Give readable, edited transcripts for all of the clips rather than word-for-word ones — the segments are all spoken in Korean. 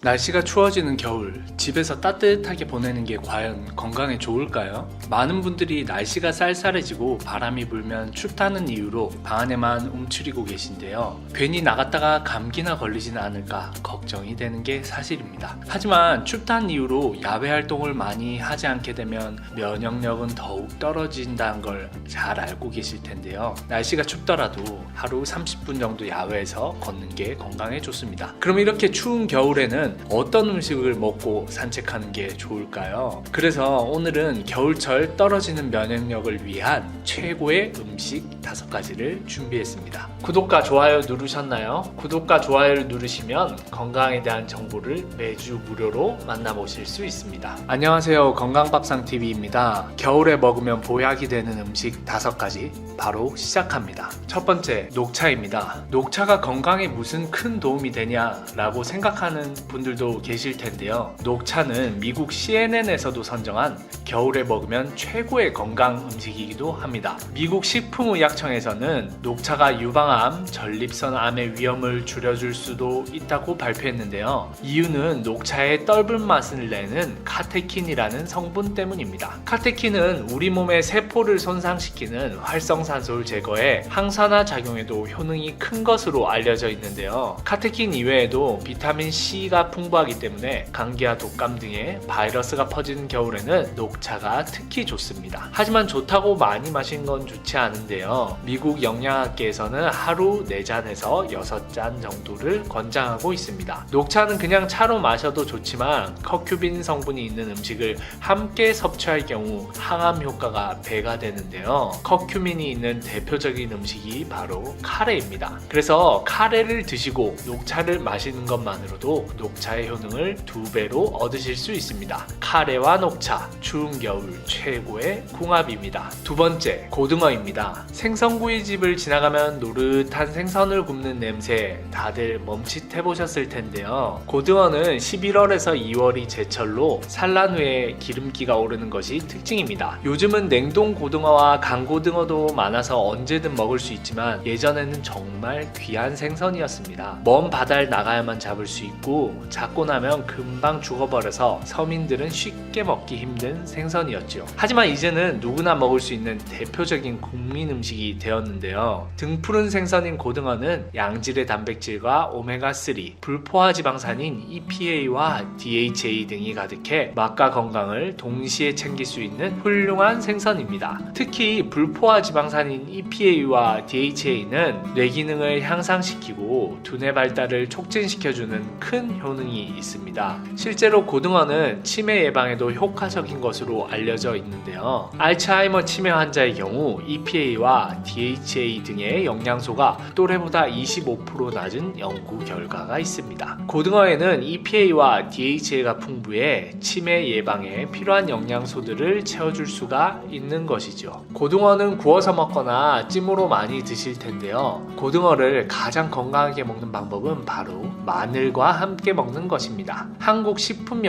날씨가 추워지는 겨울, 집에서 따뜻하게 보내는 게 과연 건강에 좋을까요? 많은 분들이 날씨가 쌀쌀해지고 바람이 불면 춥다는 이유로 방 안에만 움츠리고 계신데요. 괜히 나갔다가 감기나 걸리지는 않을까 걱정이 되는 게 사실입니다. 하지만 춥다는 이유로 야외 활동을 많이 하지 않게 되면 면역력은 더욱 떨어진다는 걸 잘 알고 계실 텐데요. 날씨가 춥더라도 하루 30분 정도 야외에서 걷는 게 건강에 좋습니다. 그럼 이렇게 추운 겨울에는 어떤 음식을 먹고 산책하는 게 좋을까요? 그래서 오늘은 겨울철 떨어지는 면역력을 위한 최고의 음식 5가지를 준비했습니다. 구독과 좋아요 누르셨나요? 구독과 좋아요를 누르시면 건강에 대한 정보를 매주 무료로 만나보실 수 있습니다. 안녕하세요, 건강밥상TV입니다. 겨울에 먹으면 보약이 되는 음식 5가지 바로 시작합니다. 첫 번째, 녹차입니다. 녹차가 건강에 무슨 큰 도움이 되냐라고 생각하는 분들도 계실 텐데요. 녹차는 미국 CNN에서도 선정한 겨울에 먹으면 최고의 건강 음식이기도 합니다. 미국 식품의약청에서는 녹차가 유방암, 전립선암의 위험을 줄여줄 수도 있다고 발표했는데요. 이유는 녹차의 떫은 맛을 내는 카테킨이라는 성분 때문입니다. 카테킨은 우리 몸의 세포를 손상시키는 활성산소를 제거해 항산화 작용에도 효능이 큰 것으로 알려져 있는데요. 카테킨 이외에도 비타민 C가 풍부하기 때문에 감기와 독감 등의 바이러스가 퍼지는 겨울에는 녹차가 특히 좋습니다. 하지만 좋다고 많이 마시는 건 좋지 않은데요. 미국 영양학계에서는 하루 4잔에서 6잔 정도를 권장하고 있습니다. 녹차는 그냥 차로 마셔도 좋지만 커큐민 성분이 있는 음식을 함께 섭취할 경우 항암 효과가 배가 되는데요. 커큐민이 있는 대표적인 음식이 바로 카레입니다. 그래서 카레를 드시고 녹차를 마시는 것만으로도 녹차의 효능을 2배로 얻으실 수 있습니다. 카레와 녹차, 추운 겨울 최고의 궁합입니다. 두 번째, 고등어입니다. 생선구이집을 지나가면 노릇한 생선을 굽는 냄새 다들 멈칫해보셨을 텐데요. 고등어는 11월에서 2월이 제철로 산란 후에 기름기가 오르는 것이 특징입니다. 요즘은 냉동 고등어와 강고등어도 많아서 언제든 먹을 수 있지만 예전에는 정말 귀한 생선이었습니다. 먼 바다를 나가야만 잡을 수 있고 잡고 나면 금방 죽어버려서 서민들은 쉽게 먹기 힘든 생선이었죠. 하지만 이제는 누구나 먹을 수 있는 대표적인 국민 음식이 되었는데요. 등푸른 생선인 고등어는 양질의 단백질과 오메가3, 불포화 지방산인 EPA와 DHA 등이 가득해 맛과 건강을 동시에 챙길 수 있는 훌륭한 생선입니다. 특히 불포화 지방산인 EPA와 DHA는 뇌 기능을 향상시키고 두뇌 발달을 촉진시켜주는 큰 효능이 있습니다. 실제로 고등어는 치매 예방에도 효과적인 것으로 알려져 있는데요. 알츠하이머 치매 환자의 경우 EPA와 DHA 등의 영양소가 또래보다 25% 낮은 연구 결과가 있습니다. 고등어에는 EPA와 DHA가 풍부해 치매 예방에 필요한 영양소들을 채워줄 수가 있는 것이죠. 고등어는 구워서 먹거나 찜으로 많이 드실 텐데요. 고등어를 가장 건강하게 먹는 방법은 바로 마늘과 함께 먹는 것입니다.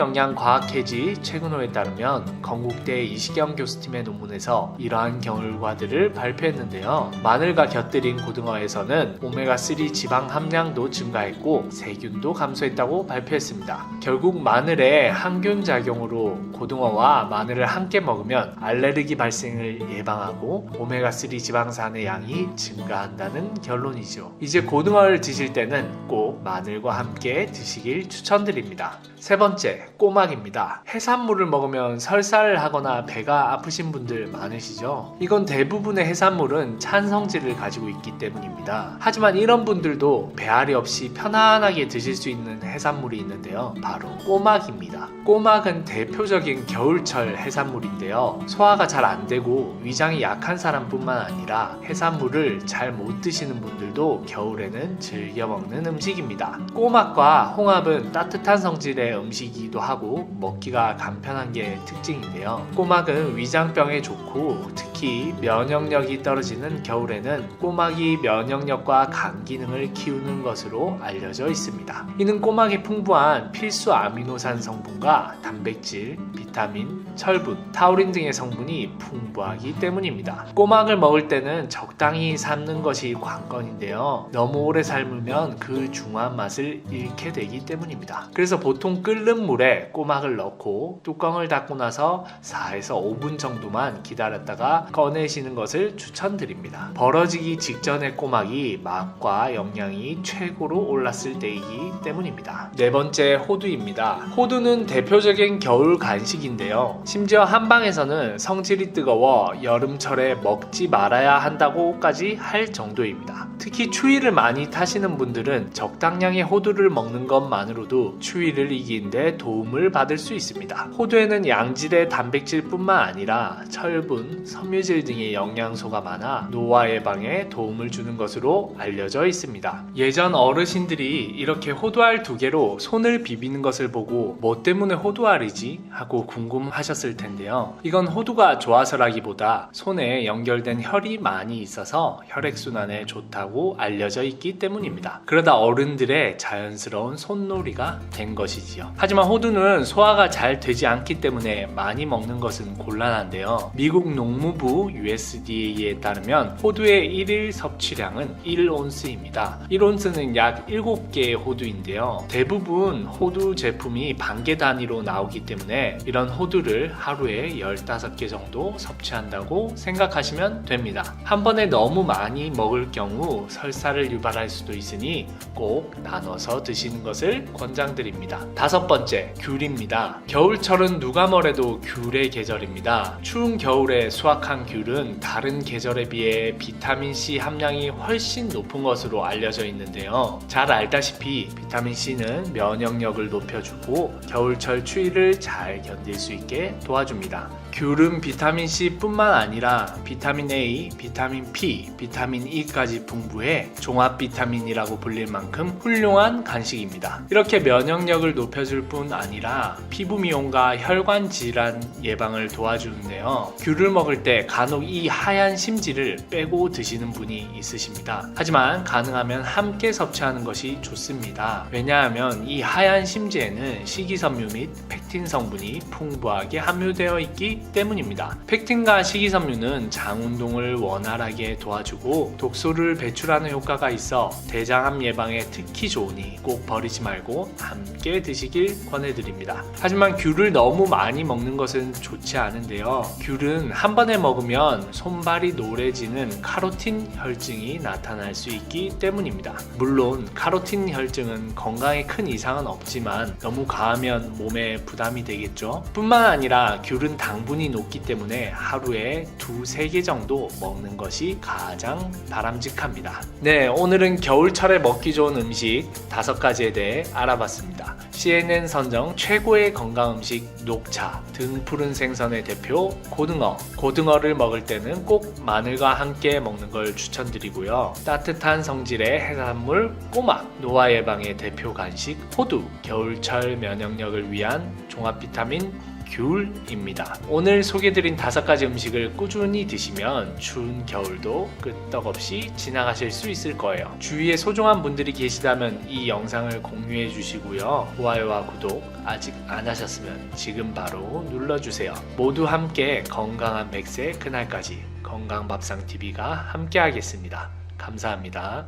한국식품영양과학회지 최근호에 따르면 건국대 이시경 교수팀의 논문에서 이러한 결과들을 발표했는데요. 마늘과 곁들인 고등어에서는 오메가3 지방 함량도 증가했고 세균도 감소했다고 발표했습니다. 결국 마늘의 항균 작용으로 고등어와 마늘을 함께 먹으면 알레르기 발생을 예방하고 오메가3 지방산의 양이 증가한다는 결론이죠. 이제 고등어를 드실 때는 꼭 마늘과 함께 드시길 추천드립니다. 세 번째, 꼬막입니다. 해산물을 먹으면 설사를 하거나 배가 아프신 분들 많으시죠? 이건 대부분의 해산물은 찬 성질을 가지고 있기 때문입니다. 하지만 이런 분들도 배앓이 없이 편안하게 드실 수 있는 해산물이 있는데요. 바로 꼬막입니다. 꼬막은 대표적인 겨울철 해산물인데요. 소화가 잘 안 되고 위장이 약한 사람뿐만 아니라 해산물을 잘 못 드시는 분들도 겨울에는 즐겨 먹는 음식입니다. 꼬막과 홍합은 따뜻한 성질의 음식이기도 하고 먹기가 간편한 게 특징인데요. 꼬막은 위장병에 좋고 특히 면역력이 떨어지는 겨울에는 꼬막이 면역력과 간 기능을 키우는 것으로 알려져 있습니다. 이는 꼬막이 풍부한 필수 필수 아미노산 성분과 단백질, 비타민, 철분, 타우린 등의 성분이 풍부하기 때문입니다. 꼬막을 먹을 때는 적당히 삶는 것이 관건인데요. 너무 오래 삶으면 그 중후한 맛을 잃게 되기 때문입니다. 그래서 보통 끓는 물에 꼬막을 넣고 뚜껑을 닫고 나서 4에서 5분 정도만 기다렸다가 꺼내시는 것을 추천드립니다. 벌어지기 직전의 꼬막이 맛과 영양이 최고로 올랐을 때이기 때문입니다. 네 번째, 호두입니다. 호두는 대표적인 겨울 간식인데요. 심지어 한방에서는 성질이 뜨거워 여름철에 먹지 말아야 한다고까지 할 정도입니다. 특히 추위를 많이 타시는 분들은 적당량의 호두를 먹는 것만으로도 추위를 이기는 데 도움을 받을 수 있습니다. 호두에는 양질의 단백질뿐만 아니라 철분, 섬유질 등의 영양소가 많아 노화 예방에 도움을 주는 것으로 알려져 있습니다. 예전 어르신들이 이렇게 호두알 2개로 손을 비비는 것을 보고 뭐 때문에 호두알이지? 하고 궁금하셨을 텐데요. 이건 호두가 좋아서라기보다 손에 연결된 혈이 많이 있어서 혈액순환에 좋다고 알려져 있기 때문입니다. 그러다 어른들의 자연스러운 손놀이가 된 것이지요. 하지만 호두는 소화가 잘 되지 않기 때문에 많이 먹는 것은 곤란한데요. 미국 농무부 USDA에 따르면 호두의 1일 섭취량은 1온스입니다. 1온스는 약 7개의 호두인데요. 대부분 호두 제품이 반개 단위로 나오기 때문에 이런 호두를 하루에 15개 정도 섭취한다고 생각하시면 됩니다. 한 번에 너무 많이 먹을 경우 설사를 유발할 수도 있으니 꼭 나눠서 드시는 것을 권장드립니다. 다섯 번째, 귤입니다. 겨울철은 누가 뭐래도 귤의 계절입니다. 추운 겨울에 수확한 귤은 다른 계절에 비해 비타민C 함량이 훨씬 높은 것으로 알려져 있는데요. 잘 알다시피 비타민C는 면역력을 높여주고 겨울철 추위를 잘 견딜 수 있게 도와줍니다. 귤은 비타민C 뿐만 아니라 비타민 A, 비타민 P, 비타민 E까지 풍부해 종합 비타민이라고 불릴 만큼 훌륭한 간식입니다. 이렇게 면역력을 높여줄 뿐 아니라 피부 미용과 혈관 질환 예방을 도와주는데요. 귤을 먹을 때 간혹 이 하얀 심지를 빼고 드시는 분이 있으십니다. 하지만 가능하면 함께 섭취하는 것이 좋습니다. 왜냐하면 이 하얀 심지에는 식이섬유 및 펙틴 성분이 풍부하게 함유되어 있기 때문입니다. 펙틴과 식이섬유는 장 운동을 원활하게 도와주고 독소를 배출하는 효과가 있어 대장암 예방에 특히 좋으니 꼭 버리지 말고 함께 드시길 권해드립니다. 하지만 귤을 너무 많이 먹는 것은 좋지 않은데요. 귤은 한 번에 먹으면 손발이 노래지는 카로틴 혈증이 나타날 수 있기 때문입니다. 물론 카로틴 혈증은 건강에 큰 이상은 없지만 너무 과하면 몸에 부담이 되겠죠. 뿐만 아니라 귤은 당분이 높기 때문에 하루에 2-3개 정도 먹는 것이 가장 바람직합니다. 네, 오늘은 겨울철에 먹기 좋은 음식 5가지에 대해 알아봤습니다. CNN 선정 최고의 건강 음식 녹차, 등푸른 생선의 대표 고등어. 고등어를 먹을 때는 꼭 마늘과 함께 먹는 걸 추천드리고요. 따뜻한 성질의 해산물 꼬막, 노화 예방의 대표 간식 호두, 겨울철 면역력을 위한 종합 비타민 귤입니다. 오늘 소개드린 5가지 음식을 꾸준히 드시면 추운 겨울도 끄떡없이 지나가실 수 있을 거예요. 주위에 소중한 분들이 계시다면 이 영상을 공유해 주시고요. 좋아요와 구독 아직 안 하셨으면 지금 바로 눌러주세요. 모두 함께 건강한 100세 그날까지 건강밥상TV가 함께 하겠습니다. 감사합니다.